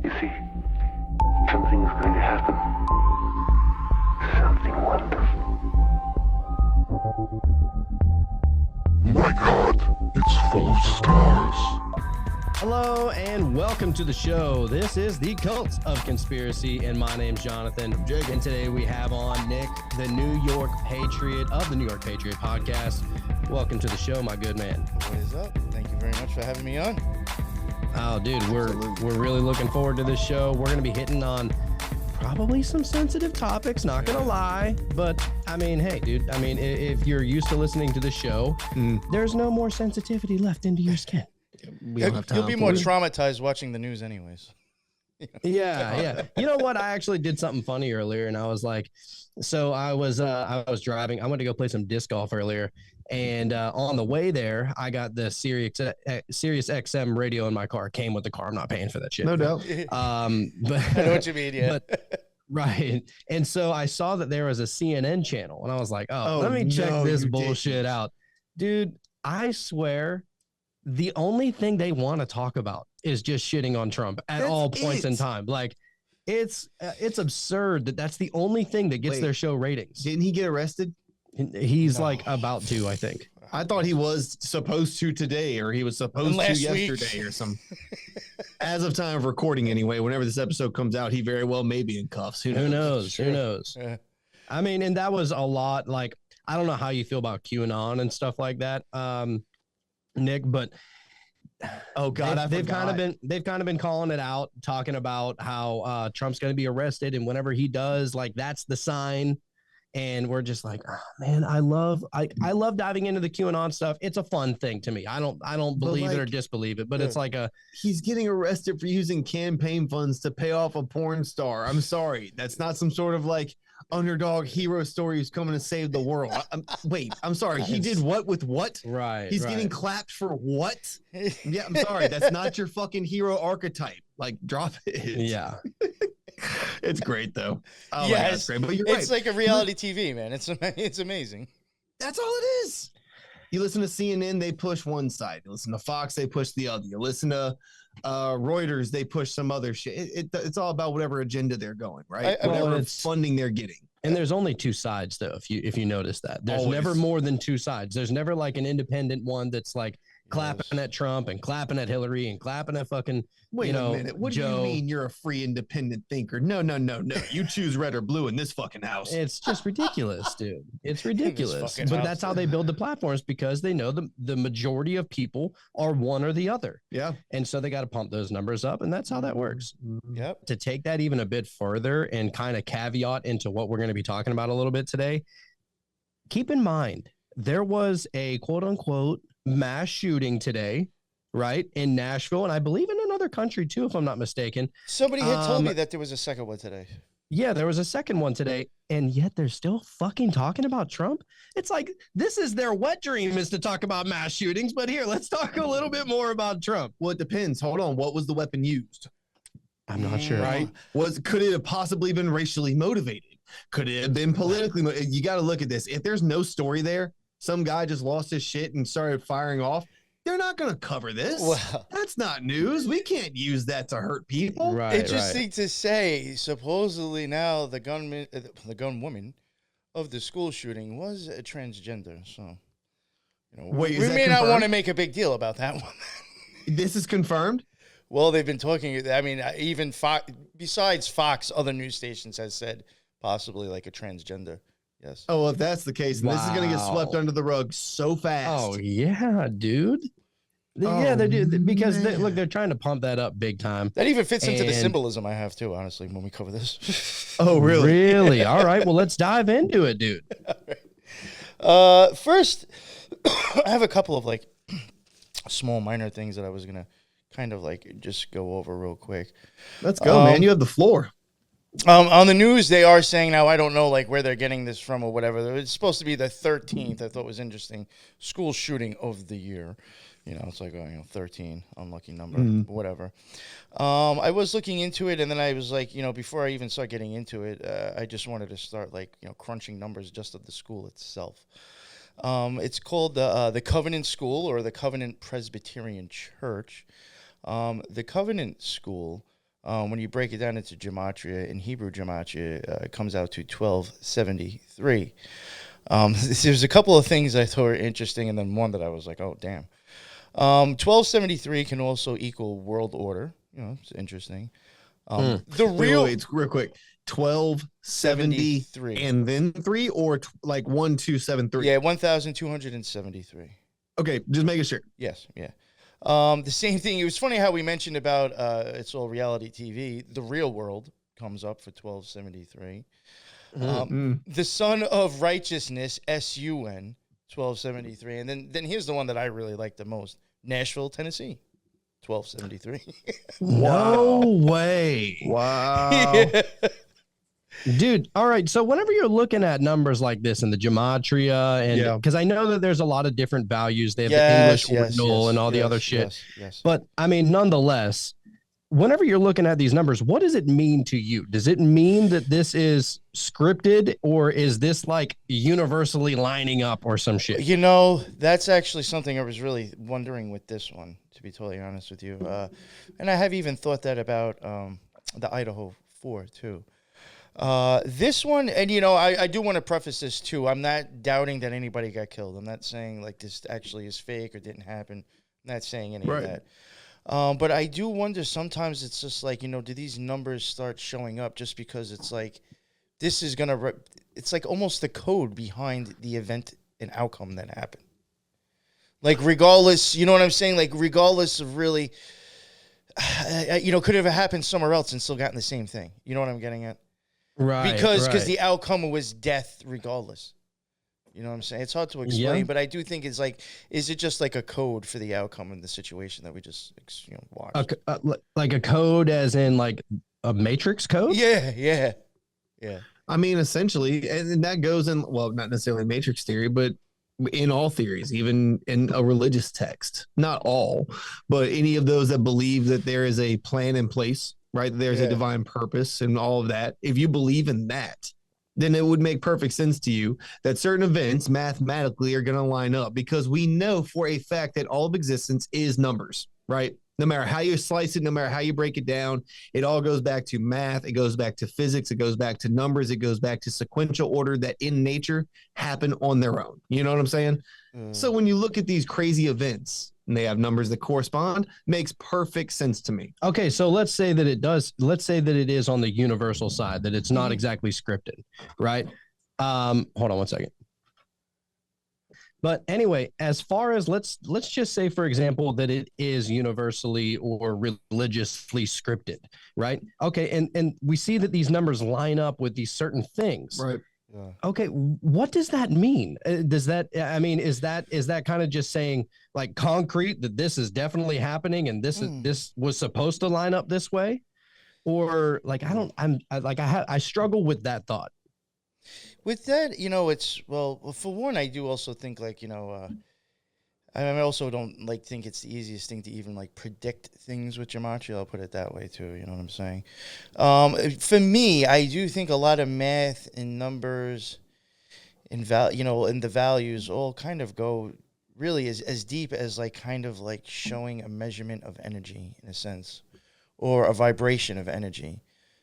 You see, something is going to happen. Something wonderful. My God, it's full of stars. Hello and welcome to the show. This is the Cult of Conspiracy, and my name's Jonathan. And today we have on Nick, the New York Patriot of the New York Patriot podcast. Welcome to the show, my good man. What is up? Thank you very much for having me on. Oh, dude, we're really looking forward to this show. We're going to be hitting on probably some sensitive topics, not going to lie. But, I mean, hey, dude, I mean, if you're used to listening to the show, there's no more sensitivity left into your skin. You'll be more traumatized watching the news anyways. Yeah. You know what? I actually did something funny earlier, and I was like, so I was driving. I went to go play some disc golf earlier, and on the way there, I got the Sirius XM radio in my car. It came with the car. I'm not paying for that shit. No doubt. But I know what you mean, yeah. Right. And so I saw that there was a CNN channel, and I was like, let me check this bullshit out. Dude, I swear the only thing they want to talk about is just shitting on Trump at all points in time. Like, it's absurd that's the only thing that gets their show ratings. Didn't he get arrested? He's like about to, I think. I thought he was supposed to today, or he was supposed to yesterday or something. As of time of recording anyway, whenever this episode comes out, he very well may be in cuffs. Who knows? Who knows? Yeah. I mean, and that was a lot. Like, I don't know how you feel about QAnon and stuff like that, Nick, but oh god, they've kind of been calling it out, talking about how Trump's going to be arrested, and whenever he does, like, that's the sign. And we're just like, oh, man, I love diving into the QAnon stuff. It's a fun thing to me. I don't believe it or disbelieve it, but it's like he's getting arrested for using campaign funds to pay off a porn star. I'm sorry, that's not some sort of like underdog hero story who's coming to save the world. I'm sorry. He did what with what? Right. He's getting clapped for what? Yeah, I'm sorry. That's not your fucking hero archetype. Like, drop it. Yeah. It's great though. Oh yeah, my God, it's great. But you're it's right. like a reality TV, man. It's amazing. That's all it is. You listen to CNN, they push one side. You listen to Fox, they push the other. You listen to Reuters, they push some other shit. It's all about whatever agenda they're going, right? Whatever funding they're getting. And there's only two sides, though. If you notice that, there's never more than two sides. There's never like an independent one that's like clapping at Trump and clapping at Hillary and clapping at fucking Wait a minute. What Joe. Do you mean you're a free independent thinker? No. You choose red or blue in this fucking house. It's just ridiculous, dude. It's ridiculous. But that's how they build the platforms, because they know the majority of people are one or the other. Yeah. And so they got to pump those numbers up, and that's how that works. Yep. To take that even a bit further and kind of caveat into what we're going to be talking about a little bit today, keep in mind, there was a quote unquote mass shooting today, right, in Nashville, and I believe in another country too, if I'm not mistaken. Somebody had told me that there was a second one today. Yeah, there was a second one today, and yet they're still fucking talking about Trump. It's like, this is their wet dream, is to talk about mass shootings, but here, let's talk a little bit more about Trump. Well, it depends. Hold on. What was the weapon used? I'm not sure. Right? Could it have possibly been racially motivated? Could it have been politically motivated? You got to look at this. If there's no story there, some guy just lost his shit and started firing off, they're not going to cover this. Well, that's not news. We can't use that to hurt people. Right. Interesting to say, supposedly now the gun woman of the school shooting was a transgender. So, Wait, we may not want to make a big deal about that one. This is confirmed? Well, they've been talking. I mean, even besides Fox, other news stations has said possibly like a transgender. Yes. Oh, well, if that's the case, then this is going to get swept under the rug so fast. Oh, yeah, dude. Yeah, they do, because they're trying to pump that up big time. That even fits into the symbolism I have too, honestly, when we cover this. Oh, really? Really? All right. Well, let's dive into it, dude. First, I have a couple of like small minor things that I was going to kind of like just go over real quick. Let's go, man. You have the floor. On the news, they are saying now, I don't know like where they're getting this from or whatever. It's supposed to be the 13th. I thought was interesting. School shooting of the year. It's like 13, unlucky number, whatever. I was looking into it, and then I was like, before I even start getting into it, I just wanted to start like crunching numbers just of the school itself. It's called the Covenant School, or the Covenant Presbyterian Church. The Covenant School When you break it down into Gematria, in Hebrew Gematria, it comes out to 1273. There's a couple of things I thought were interesting, and then one that I was like, oh, damn. 1273 can also equal world order. It's interesting. The real... Wait, real quick. 1273 and then 3 or like 1273? Yeah, 1273. Okay, just making sure. Yes, yeah. The same thing. It was funny how we mentioned about It's All Reality TV. The Real World comes up for 1273. The Son of Righteousness, SUN, 1273. And then here's the one that I really like the most. Nashville, Tennessee, 1273. No way. Wow. Yeah. Dude, all right. So whenever you're looking at numbers like this in the Gematria, and because I know that there's a lot of different values, they have the English ordinal and all the other shit. Yes. But I mean, nonetheless, whenever you're looking at these numbers, what does it mean to you? Does it mean that this is scripted, or is this like universally lining up or some shit? That's actually something I was really wondering with this one, to be totally honest with you. And I have even thought that about the Idaho 4 too. This one, and I do want to preface this too. I'm not doubting that anybody got killed. I'm not saying like this actually is fake or didn't happen. I'm not saying any of that. But I do wonder sometimes it's just like, do these numbers start showing up just because it's like, this is going to, it's like almost the code behind the event and outcome that happened. Like regardless, you know what I'm saying? Like regardless of really, could have happened somewhere else and still gotten the same thing. You know what I'm getting at? Right. Because the outcome was death regardless. You know what I'm saying? It's hard to explain, but I do think it's like, is it just like a code for the outcome in the situation that we just watched? Like a code as in like a matrix code? Yeah. I mean, essentially, and that goes in, well, not necessarily matrix theory, but in all theories, even in a religious text, not all, but any of those that believe that there is a plan in place, right? There's a divine purpose and all of that. If you believe in that, then it would make perfect sense to you that certain events mathematically are going to line up, because we know for a fact that all of existence is numbers, right? No matter how you slice it, no matter how you break it down, it all goes back to math. It goes back to physics. It goes back to numbers. It goes back to sequential order that in nature happen on their own. You know what I'm saying? So when you look at these crazy events and they have numbers that correspond, makes perfect sense to me. Okay, so let's say that it does. Let's say that it is on the universal side, that it's not exactly scripted, right? Hold on one second. But anyway, as far as let's just say, for example, that it is universally or religiously scripted, right? Okay, and we see that these numbers line up with these certain things. Right. Yeah. Okay, what does that mean? Does that, I mean, is that kind of just saying like concrete that this is definitely happening and this was supposed to line up this way? Or like, I struggle with that thought. With that, it's, well, for one, I do also think like, I also don't like think it's the easiest thing to even like predict things with Gematria. I'll put it that way too. You know what I'm saying? For me, I do think a lot of math and numbers and and the values all kind of go really as deep as like kind of like showing a measurement of energy in a sense, or a vibration of energy.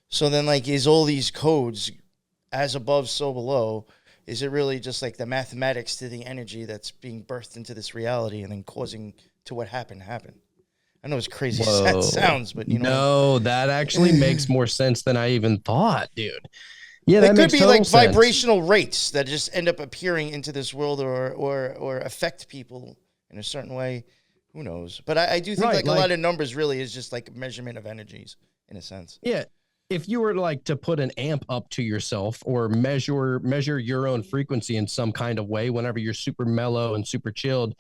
So then like, is all these codes as above, so below? Is it really just like the mathematics to the energy that's being birthed into this reality and then causing to what happened happen? I know it's crazy as that sounds, but No, that actually makes more sense than I even thought, dude. Yeah, that it could be like sense. Vibrational rates that just end up appearing into this world or affect people in a certain way. Who knows? But I do think like a lot of numbers really is just like measurement of energies in a sense. Yeah. If you were like to put an amp up to yourself or measure your own frequency in some kind of way, whenever you're super mellow and super chilled,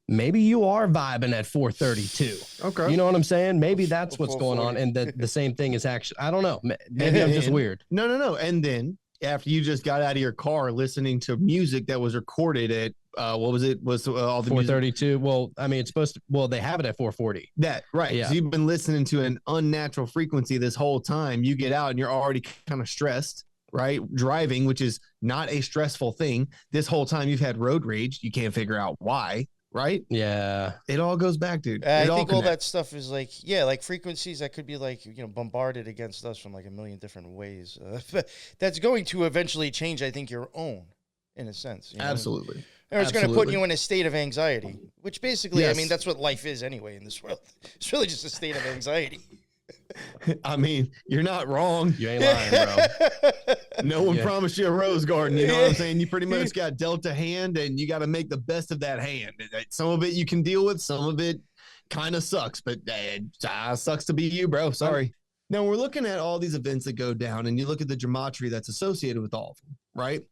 maybe you are vibing at 432. Okay. You know what I'm saying? Maybe that's what's going on. And the same thing is actually, I don't know. Maybe I'm just weird. No. And then after you just got out of your car listening to music that was recorded at, what was it? Was all the 432? music? Well, I mean, it's supposed to, well, they have it at 440. That, right. Yeah. So you've been listening to an unnatural frequency this whole time. You get out and you're already kind of stressed, right? Driving, which is not a stressful thing. This whole time you've had road rage. You can't figure out why. right? Yeah. It all goes back, dude. I It all think all that connects. stuff is like, yeah, like frequencies that could be like, bombarded against us from like a million different ways. That's going to eventually change, I think, your own, in a sense. Absolutely. Or it's going to put Absolutely. you in a state of anxiety, which basically, I mean, Yes. that's what life is anyway in this world. It's really just a state of anxiety. I mean, you're not wrong. You ain't lying, bro. No one Yeah. promised you a rose garden. You know what I'm saying? You pretty much got dealt a hand and you got to make the best of that hand. Some of it you can deal with, some of it kind of sucks, but sucks to be you, bro. Sorry. Now we're looking at all these events that go down and you look at the gematria that's associated with all of them, right?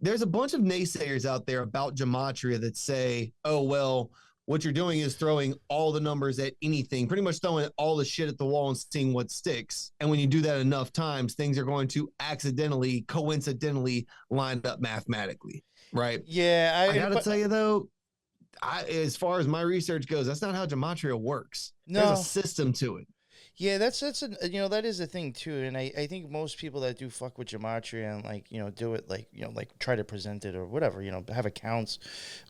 There's a bunch of naysayers out there about gematria that say, oh, well, what you're doing is throwing all the numbers at anything, pretty much throwing all the shit at the wall and seeing what sticks. And when you do that enough times, things are going to accidentally, coincidentally line up mathematically, right? Yeah. I got to tell you, though, as far as my research goes, that's not how gematria works. No. There's a system to it. Yeah, that's that is a thing too, and I think most people that do fuck with gematria and like do it like try to present it or whatever, have accounts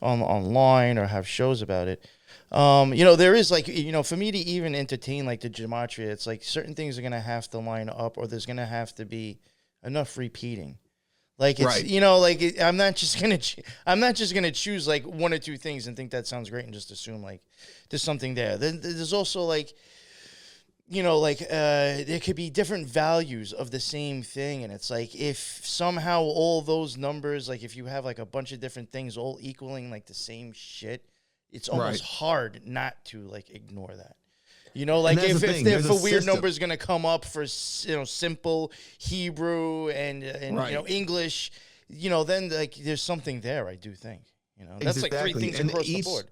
online or have shows about it. There is like for me to even entertain like the gematria, it's like certain things are gonna have to line up, or there's gonna have to be enough repeating. Like it's I'm not just gonna choose like one or two things and think that sounds great and just assume like there's something there. Then there's also like. There could be different values of the same thing. And it's like, if somehow all those numbers, like if you have like a bunch of different things all equaling like the same shit, it's almost hard not to like ignore that. Like if a weird number is going to come up for, simple Hebrew and English, then like there's something there, I do think. That's like three things across the board.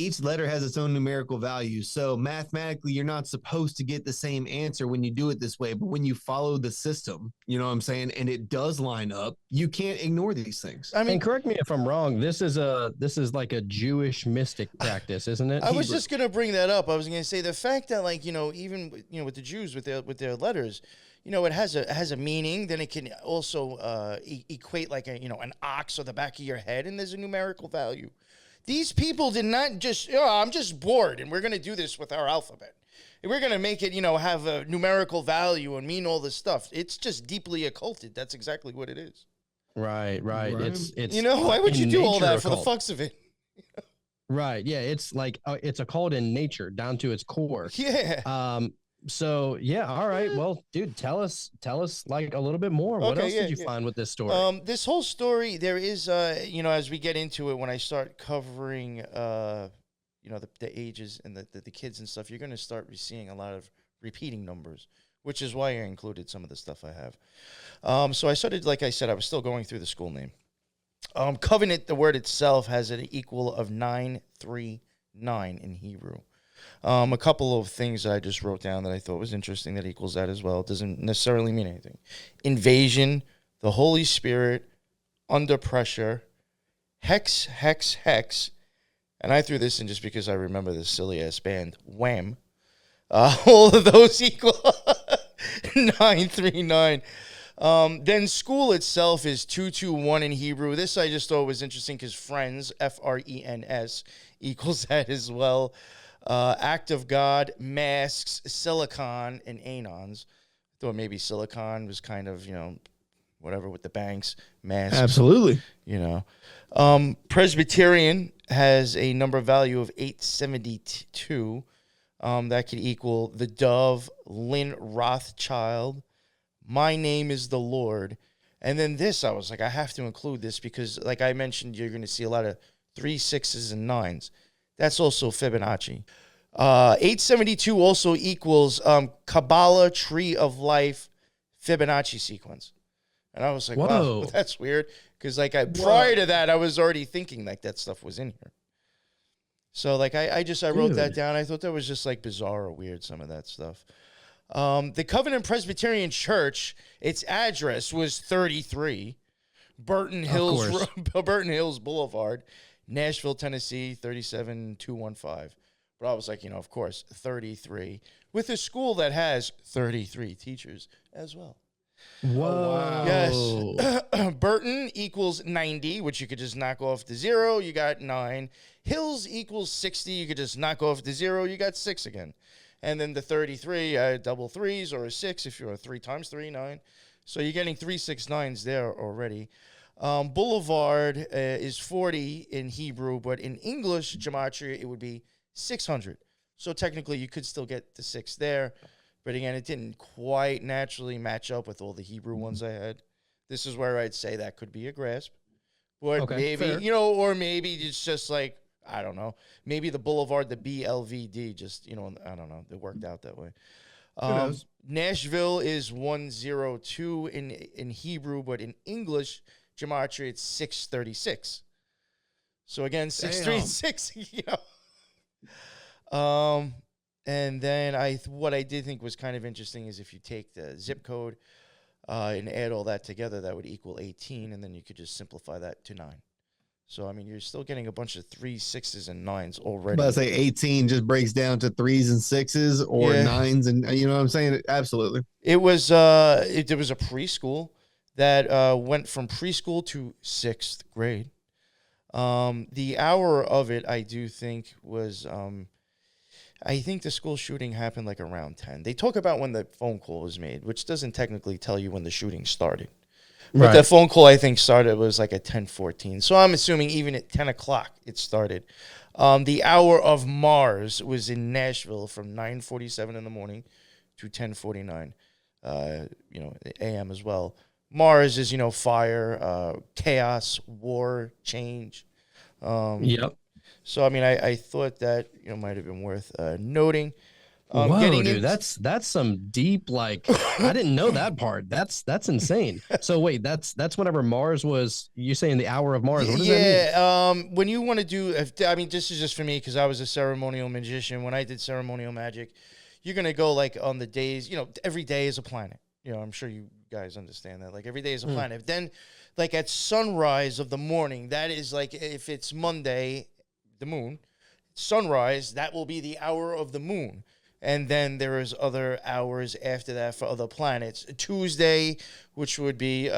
Each letter has its own numerical value. So mathematically, you're not supposed to get the same answer when you do it this way. But when you follow the system, you know what I'm saying, and it does line up, you can't ignore these things. I mean, correct me if I'm wrong. This is like a Jewish mystic practice, isn't it? I was just gonna bring that up. I was gonna say the fact that like even with the Jews with their letters, it has a meaning. Then it can also equate like an ox or the back of your head, and there's a numerical value. These people did not just, I'm just bored and we're going to do this with our alphabet. We're going to make it, have a numerical value and mean all this stuff. It's just deeply occulted. That's exactly what it is. Right. It's why would you do all that for the fucks of it? Right. Yeah. It's like, it's occult in nature down to its core. Yeah. So yeah, all right. Well, dude, tell us like a little bit more. What else did you find with this story? This whole story, there is as we get into it, when I start covering the ages and the kids and stuff, you're going to start seeing a lot of repeating numbers, which is why I included some of the stuff I have. So I started, like I said, I was still going through the school name. Covenant, the word itself has an equal of 939 in Hebrew. A couple of things I just wrote down that I thought was interesting that equals that as well. It doesn't necessarily mean anything. Invasion, the Holy Spirit, under pressure, hex, and I threw this in just because I remember this silly-ass band, Wham. All of those equal 939. Then school itself is 221 in Hebrew. This I just thought was interesting because friends, F-R-E-N-S, equals that as well. Act of God, masks, silicon, and anons. I thought maybe silicon was kind of, whatever with the banks, masks. Absolutely. Presbyterian has a number value of 872. That could equal the dove, Lynn Rothschild. My name is the Lord. And then this, I was like, I have to include this because, like I mentioned, you're going to see a lot of 3, 6s, and 9s. That's also Fibonacci. 872 also equals Kabballah Tree of Life Fibonacci sequence. And I was like, whoa, wow, that's weird. Because prior to that, I was already thinking like that stuff was in here. So like I wrote that down. I thought that was just like bizarre or weird, some of that stuff. The Covenant Presbyterian Church, its address was 33 Burton Hills Boulevard, Nashville, Tennessee, 37215. But I was like, of course, 33 with a school that has 33 teachers as well. Whoa. Yes. Burton equals 90, which you could just knock off the 0. You got 9. Hills equals 60. You could just knock off the 0. You got 6 again. And then the 33, double 3s or a 6 if you're a 3 times 3, 9. So you're getting 3 6 9s there already. Boulevard is 40 in Hebrew, but in English, Gematria, it would be 600. So technically, you could still get the 6 there. But again, it didn't quite naturally match up with all the Hebrew ones I had. This is where I'd say that could be a grasp. But Okay, maybe, fair. or maybe it's just like, I don't know. Maybe the Boulevard, the BLVD, just, I don't know. It worked out that way. Who knows? Nashville is 102 in Hebrew, but in English, Gematria, it's 636. So again, 636, And then what I did think was kind of interesting is if you take the zip code and add all that together, that would equal 18, and then you could just simplify that to 9. So, I mean, you're still getting a bunch of 3s, 6s, and 9s already. But I say 18 just breaks down to 3s and 6s or 9s, and you know what I'm saying? Absolutely. It was there was a preschool that went from preschool to 6th grade. The hour of it, I do think, was I think the school shooting happened like around 10. They talk about when the phone call was made, which doesn't technically tell you when the shooting started. But the phone call, I think, started was like at 10:14. So I'm assuming even at 10 o'clock it started. The hour of Mars was in Nashville from 9:47 in the morning to 10:49, a.m. as well. Mars is, fire, chaos, war, change. Yep. So, I mean, I thought that, might have been worth noting. Whoa, dude, that's some deep, like, I didn't know that part. That's insane. So wait, that's whenever Mars was, you're saying the hour of Mars. What does that mean? When you want to do, this is just for me because I was a ceremonial magician. When I did ceremonial magic, you're going to go like on the days, every day is a planet. I'm sure you guys understand that. Like every day is a planet. Then like at sunrise of the morning, that is like, if it's Monday, the moon, sunrise, that will be the hour of the moon. And then there is other hours after that for other planets. Tuesday, which would be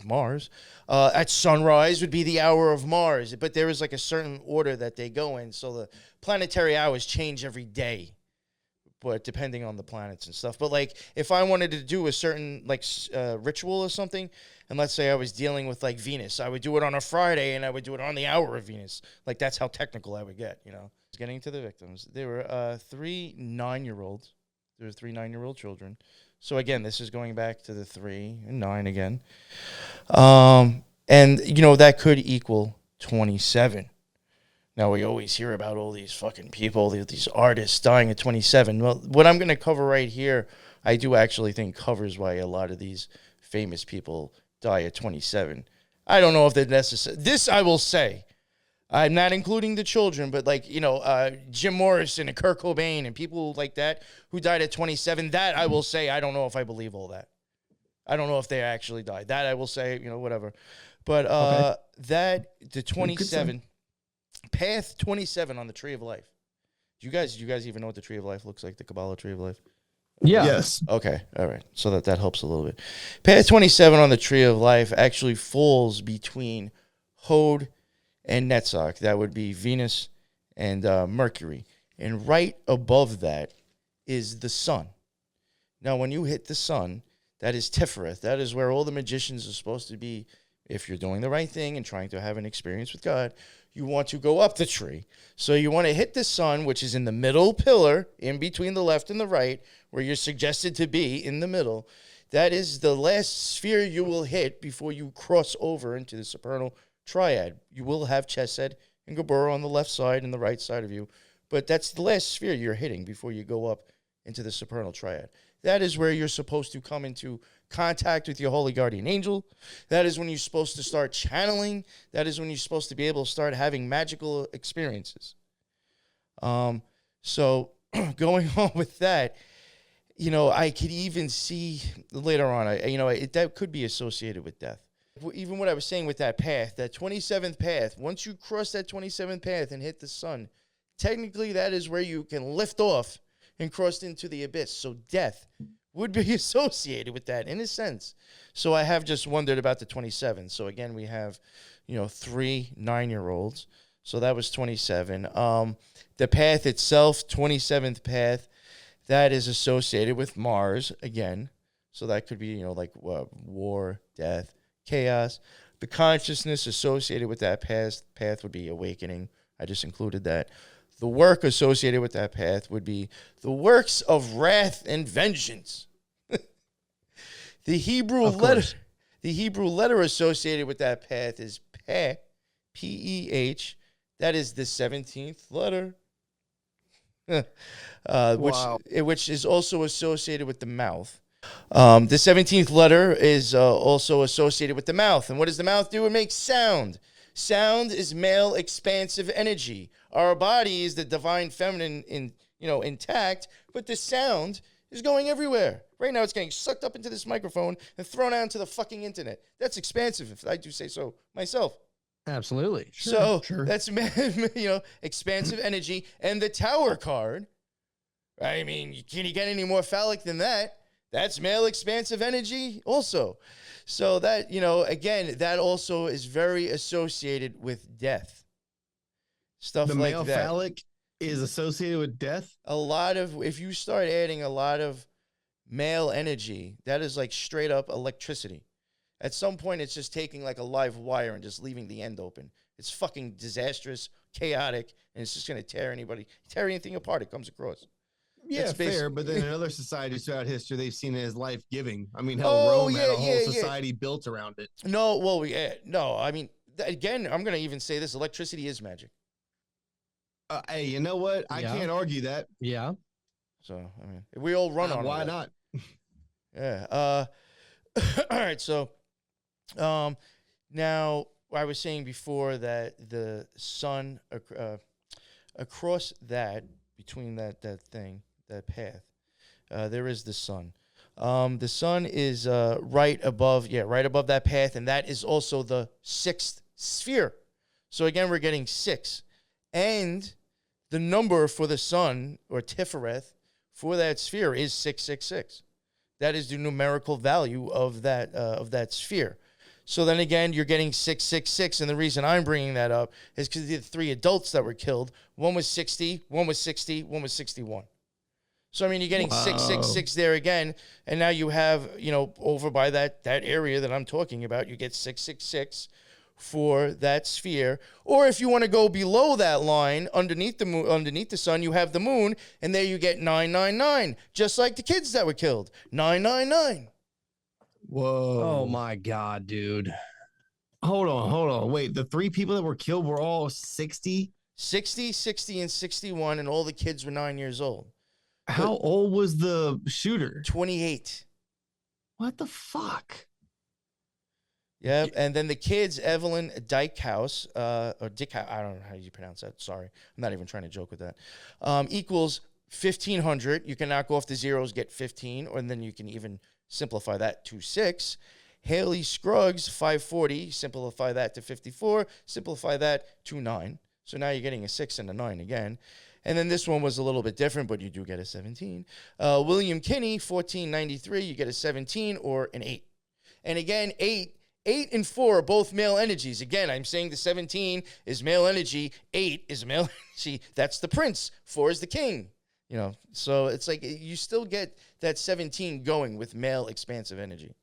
Mars, at sunrise would be the hour of Mars. But there is like a certain order that they go in. So the planetary hours change every day, but depending on the planets and stuff. But like if I wanted to do a certain like ritual or something, and let's say I was dealing with like Venus, I would do it on a Friday and I would do it on the hour of Venus. Like that's how technical I would get, Getting to the victims. There were 3 9-year-olds. There were 3 9-year-old children. So again, this is going back to the 3 and 9 again. And, that could equal 27. Now, we always hear about all these fucking people, these artists dying at 27. Well, what I'm going to cover right here, I do actually think covers why a lot of these famous people die at 27. I don't know if they're necessary. This I will say. I'm not including the children, but like, Jim Morrison and Kurt Cobain and people like that who died at 27, that I will say, I don't know if I believe all that. I don't know if they actually died. That I will say, whatever. But the 27, path 27 on the Tree of Life. Do you guys even know what the Tree of Life looks like, the Kabbalah Tree of Life? Yeah. Yes. Okay. All right. So that helps a little bit. Path 27 on the Tree of Life actually falls between Hod and Netzach. That would be Venus and Mercury. And right above that is the sun. Now, when you hit the sun, that is Tifereth. That is where all the magicians are supposed to be. If you're doing the right thing and trying to have an experience with God, you want to go up the tree. So you want to hit the sun, which is in the middle pillar, in between the left and the right, where you're suggested to be in the middle. That is the last sphere you will hit before you cross over into the supernal triad. You will have Chesed and Geburah on the left side and the right side of you, but that's the last sphere you're hitting before you go up into the supernal triad. That is where you're supposed to come into contact with your holy guardian angel. That is when you're supposed to start channeling. That is when you're supposed to be able to start having magical experiences. So going on with that, I could even see later on, that could be associated with death. Even what I was saying with that path, that 27th path, once you cross that 27th path and hit the sun, technically that is where you can lift off and cross into the abyss. So death would be associated with that in a sense. So I have just wondered about the 27. So again, we have, 3 9-year-olds. So that was 27. The path itself, 27th path, that is associated with Mars again. So that could be, war, death, chaos. The consciousness associated with that path would be awakening. I just included that. The work associated with that path would be the works of wrath and vengeance. The Hebrew letter associated with that path is Peh, P-E-H. That is the 17th letter, which is also associated with the mouth. The 17th letter is also associated with the mouth. And what does the mouth do? It makes sound. Sound is male expansive energy. Our body is the divine feminine intact, but the sound is going everywhere. Right now it's getting sucked up into this microphone and thrown out into the fucking internet. That's expansive, if I do say so myself. Absolutely. Sure. That's expansive energy. And the Tower card, I mean, can you get any more phallic than that? That's male expansive energy also. So that, again, that also is very associated with death. Stuff the like male that. Phallic is associated with death? If you start adding a lot of male energy, that is like straight up electricity. At some point, it's just taking like a live wire and just leaving the end open. It's fucking disastrous, chaotic, and it's just going to tear anything apart it comes across. Yeah, fair. But then in other societies throughout history, they've seen it as life-giving. I mean, Rome had a whole society built around it. No, well, no. I mean, again, I'm going to even say this: electricity is magic. Hey, you know what? I can't argue that. Yeah. So I mean, we all run on. Why not? Yeah. All right. So, now I was saying before that the sun across that between that thing. That path, there is the sun. The sun is right above that path, and that is also the 6th sphere. So again, we're getting 6, and the number for the sun or Tifereth for that sphere is 666. That is the numerical value of that sphere. So then again, you're getting 666, and the reason I'm bringing that up is because the 3 adults that were killed, one was 60, one was 60, one was 61. So, I mean, you're getting 666 there again, and now you have, over by that area that I'm talking about, you get 666 for that sphere. Or if you want to go below that line, underneath the moon, underneath the sun, you have the moon, and there you get 999, just like the kids that were killed. 999. Whoa. Oh, my God, dude. Hold on. Wait, the 3 people that were killed were all 60? 60, 60, and 61, and all the kids were 9 years old. How old was the shooter? 28. What the fuck? Yep. And then the kids, Evelyn Dykhouse, or Dickhouse, I don't know how you pronounce that. Sorry. I'm not even trying to joke with that. Equals 1,500. You can knock off the zeros, get 15, and then you can even simplify that to 6. Haley Scruggs, 540. Simplify that to 54. Simplify that to 9. So now you're getting a 6 and a 9 again. And then this one was a little bit different, but you do get a 17. William Kinney, 1493, you get a 17 or an 8. And again, 8 and 4 are both male energies. Again, I'm saying the 17 is male energy, 8 is male energy. That's the prince, 4 is the king. So it's like you still get that 17 going with male expansive energy.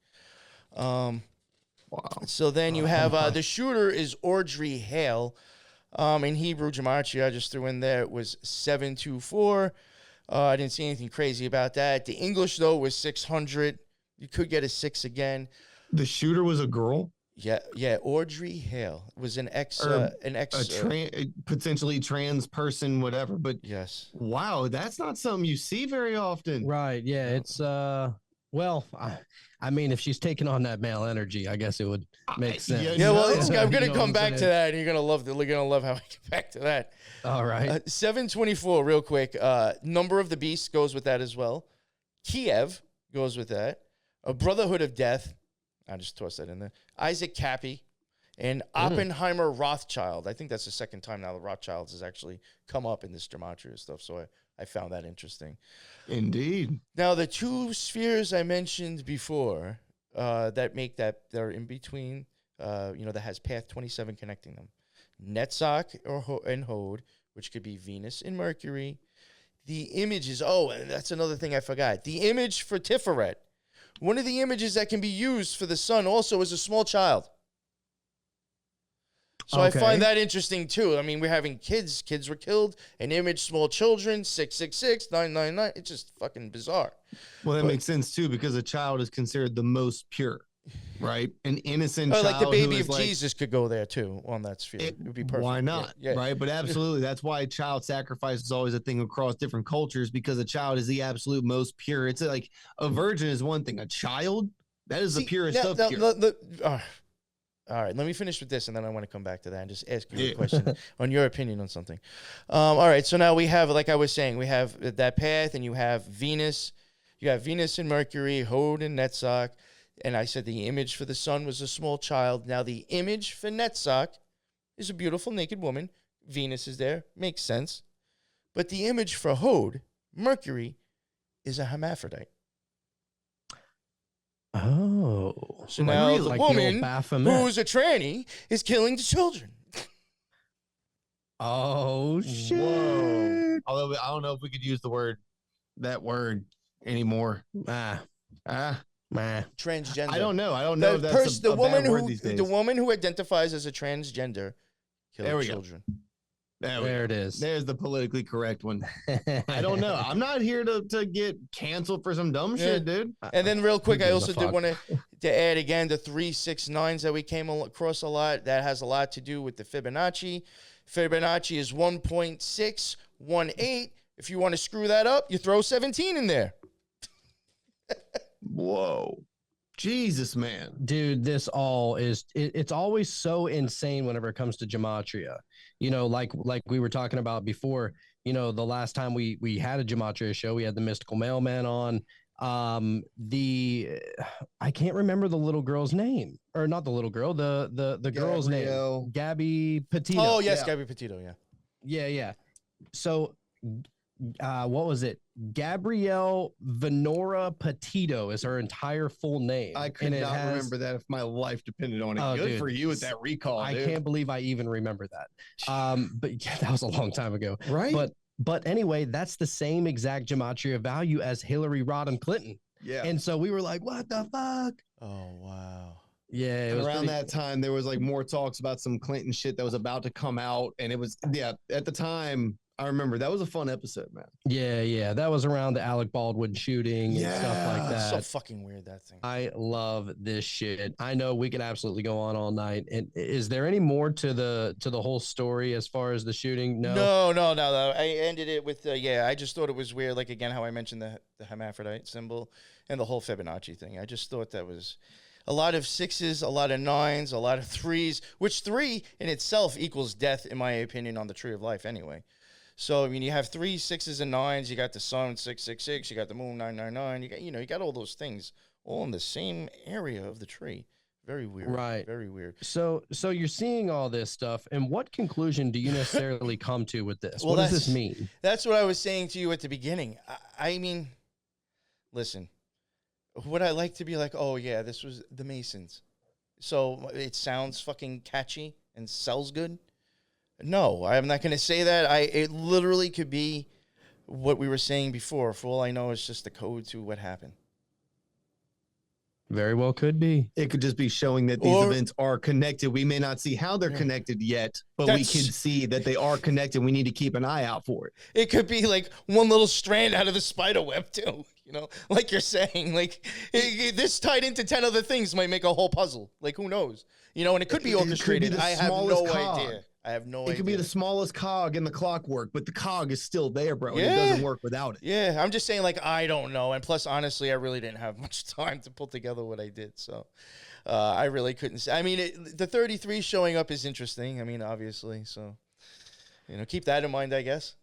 Wow. So then you have the shooter is Audrey Hale. In Hebrew, Gematria, I just threw in there, it was 724. I didn't see anything crazy about that. The English, though, was 600. You could get a 6 again. The shooter was a girl? Yeah. Audrey Hale was an potentially trans person, whatever. But yes. Wow, that's not something you see very often. Right. Yeah. It's, well, I mean, if she's taking on that male energy, I guess it would make sense. Yeah, well, I'm going to come back to that, and you're going to love how I get back to that. All right. 724, real quick. Number of the Beast goes with that as well. Kiev goes with that. A Brotherhood of Death. I just tossed that in there. Isaac Cappy. And Oppenheimer Rothschild. I think that's the second time now the Rothschilds has actually come up in this Gematria stuff, so I found that interesting. Indeed. Now, the two spheres I mentioned before that they're in between, that has path 27 connecting them. Netzach and Hod, which could be Venus and Mercury. The images, and that's another thing I forgot. The image for Tiferet. One of the images that can be used for the sun also is a small child. So I find that interesting too. I mean, we're having kids. Kids were killed. An image, small children, 666, 999. It's just fucking bizarre. Well, that makes sense too, because a child is considered the most pure, right? An innocent child. Like the baby of like, Jesus could go there too on that sphere. It would be perfect. Why not? Yeah. Right. But absolutely. That's why child sacrifice is always a thing across different cultures, because a child is the absolute most pure. It's like a virgin is one thing. A child, that is the purest of pure. All right, let me finish with this, and then I want to come back to that and just ask you a question on your opinion on something. All right, so now we have, like I was saying, we have that path, and you have Venus. You have Venus and Mercury, Hod and Netzach. And I said the image for the sun was a small child. Now the image for Netzach is a beautiful naked woman. Venus is there. Makes sense. But the image for Hod, Mercury, is a hermaphrodite. Oh. So now the like woman the who's a tranny is killing the children. Oh, shit. Whoa. Although I don't know if we could use that word anymore. Transgender. I don't know. I don't know if that's the woman bad word these days. The woman who identifies as a transgender kills children. There it is. There's the politically correct one. I don't know. I'm not here to get canceled for some dumb shit, dude. And then real quick, I also did want to add again the 369s that we came across a lot. That has a lot to do with the Fibonacci. Fibonacci is 1.618. If you want to screw that up, you throw 17 in there. Whoa. Jesus, man. Dude, this all is, it's always so insane whenever it comes to Gematria. Like we were talking about before, the last time we had a Gematria show, we had the Mystical Mailman on. I can't remember the little girl's name, or not the little girl, the girl's name. Gabby Petito. Oh, yes, Gabby Petito, yeah. Yeah. So, what was it? Gabrielle Venora Petito is her entire full name. I could not remember that if my life depended on it. Oh, Good dude, for you with that recall. I can't believe I even remember that. But yeah, that was a long time ago. Right. But anyway, that's the same exact Gematria value as Hillary Rodham Clinton. Yeah. And so we were like, what the fuck? Oh, wow. Yeah. It was around that time, there was like more talks about some Clinton shit that was about to come out. And it was, at the time, I remember that was a fun episode, man. Yeah. That was around the Alec Baldwin shooting and stuff like that. So fucking weird, that thing. I love this shit. I know we can absolutely go on all night. And is there any more to the whole story as far as the shooting? No. I ended it with I just thought it was weird. Like again, how I mentioned the hermaphrodite symbol and the whole Fibonacci thing. I just thought that was a lot of 6s, a lot of 9s, a lot of 3s, which 3 in itself equals death, in my opinion, on the tree of life anyway. So, I mean, you have 3 6s and 9s. You got the sun, 666. You got the moon, 999. You got all those things all in the same area of the tree. Very weird. Right. Very weird. So you're seeing all this stuff, and what conclusion do you necessarily come to with this? What does this mean? That's what I was saying to you at the beginning. I mean, listen, would I like to be like, oh, yeah, this was the Masons, so it sounds fucking catchy and sells good? No, I'm not going to say that. It literally could be what we were saying before. For all I know, it's just the code to what happened. Very well could be. It could just be showing that these events are connected. We may not see how they're connected yet, but we can see that they are connected. We need to keep an eye out for it. It could be like one little strand out of the spider web too, like you're saying, like this tied into 10 other things might make a whole puzzle. Like who knows, and it could be orchestrated. I have no idea. It could be the smallest cog in the clockwork, but the cog is still there, bro. And it doesn't work without it. Yeah, I'm just saying, like, I don't know. And plus, honestly, I really didn't have much time to put together what I did. So I really couldn't say. I mean, the 33 showing up is interesting. I mean, obviously. So, keep that in mind, I guess.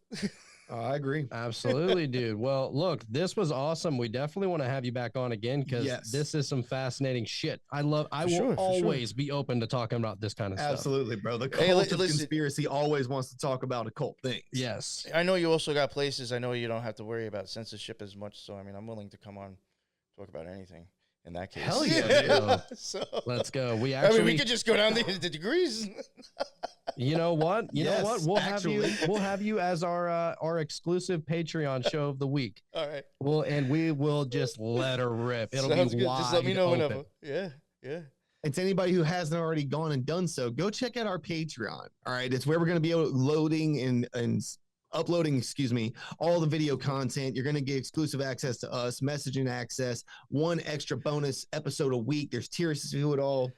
I agree. Absolutely, dude. Well, look, this was awesome. We definitely want to have you back on again because Yes. this is some fascinating shit. I will sure. always be open to talking about this kind of stuff. Absolutely, bro. The cult of conspiracy always wants to talk about occult things. Yes. I know you also got places. I know you don't have to worry about censorship as much. So, I mean, I'm willing to come on, talk about anything in that case. Hell yeah, dude. So, Let's go. We we could just go down the degrees. You know what? You know what? We'll actually. have you as our exclusive Patreon show of the week. All right. We will just let her rip. It'll Sounds be good. wide Just let me know open. whenever. Yeah. Yeah. And to anybody who hasn't already gone and done so, go check out our Patreon. All right. It's where we're going to be loading and uploading, all the video content. You're going to get exclusive access to us, messaging access, one extra bonus episode a week. There's tiers to do it all.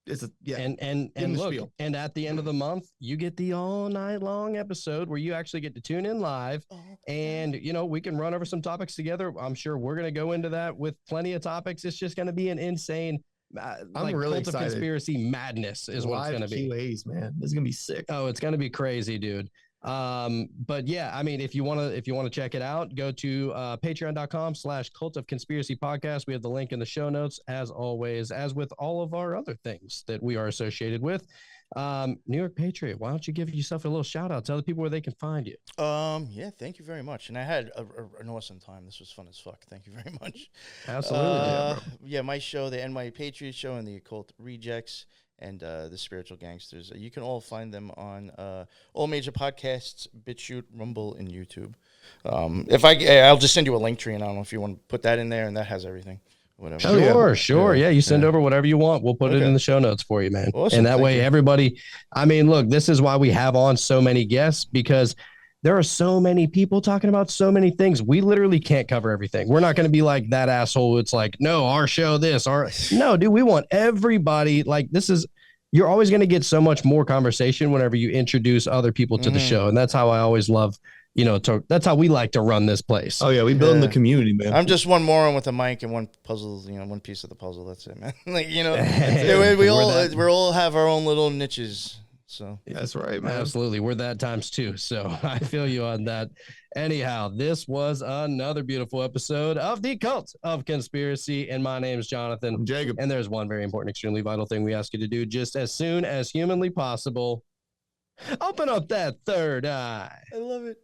It's And look, spiel. And at the end of the month, you get the all night long episode where you actually get to tune in live, and we can run over some topics together. I'm sure we're going to go into that with plenty of topics. It's just going to be an insane, I'm really excited. Cult of conspiracy madness is what it's going to be. QAs, man, this is going to be sick. Oh, it's going to be crazy, dude. But yeah, I mean, if you want to check it out, go to patreon.com/cult of conspiracy podcast. We have the link in the show notes, as always, as with all of our other things that we are associated with. New York Patriot, why don't you give yourself a little shout out? Tell the people where they can find you. Yeah, thank you very much. And I had an awesome time. This was fun as fuck. Thank you very much. Absolutely. Yeah, my show, the NY Patriot Show, and the Occult Rejects, and the Spiritual Gangsters. You can all find them on all major podcasts, BitChute, Rumble, and YouTube. I'll just send you a link tree, and I don't know if you want to put that in there, and that has everything. Whatever. Sure. Yeah, you send over whatever you want. We'll put it in the show notes for you, man. Awesome. And that way, everybody, I mean, look, this is why we have on so many guests, because there are so many people talking about so many things. We literally can't cover everything. We're not going to be like that asshole. It's like, no, our show, no, dude, we want everybody. Like, you're always going to get so much more conversation whenever you introduce other people to the show. And that's how I always love, that's how we like to run this place. Oh yeah. We building the community, man. I'm just one moron with a mic and one puzzle, one piece of the puzzle. That's it, man. We all have our own little niches. So that's right, man. Absolutely. We're that times two. So I feel you on that. Anyhow, this was another beautiful episode of the Cult of Conspiracy. And my name is Jonathan. I'm Jacob. And there's one very important, extremely vital thing we ask you to do just as soon as humanly possible. Open up that third eye. I love it.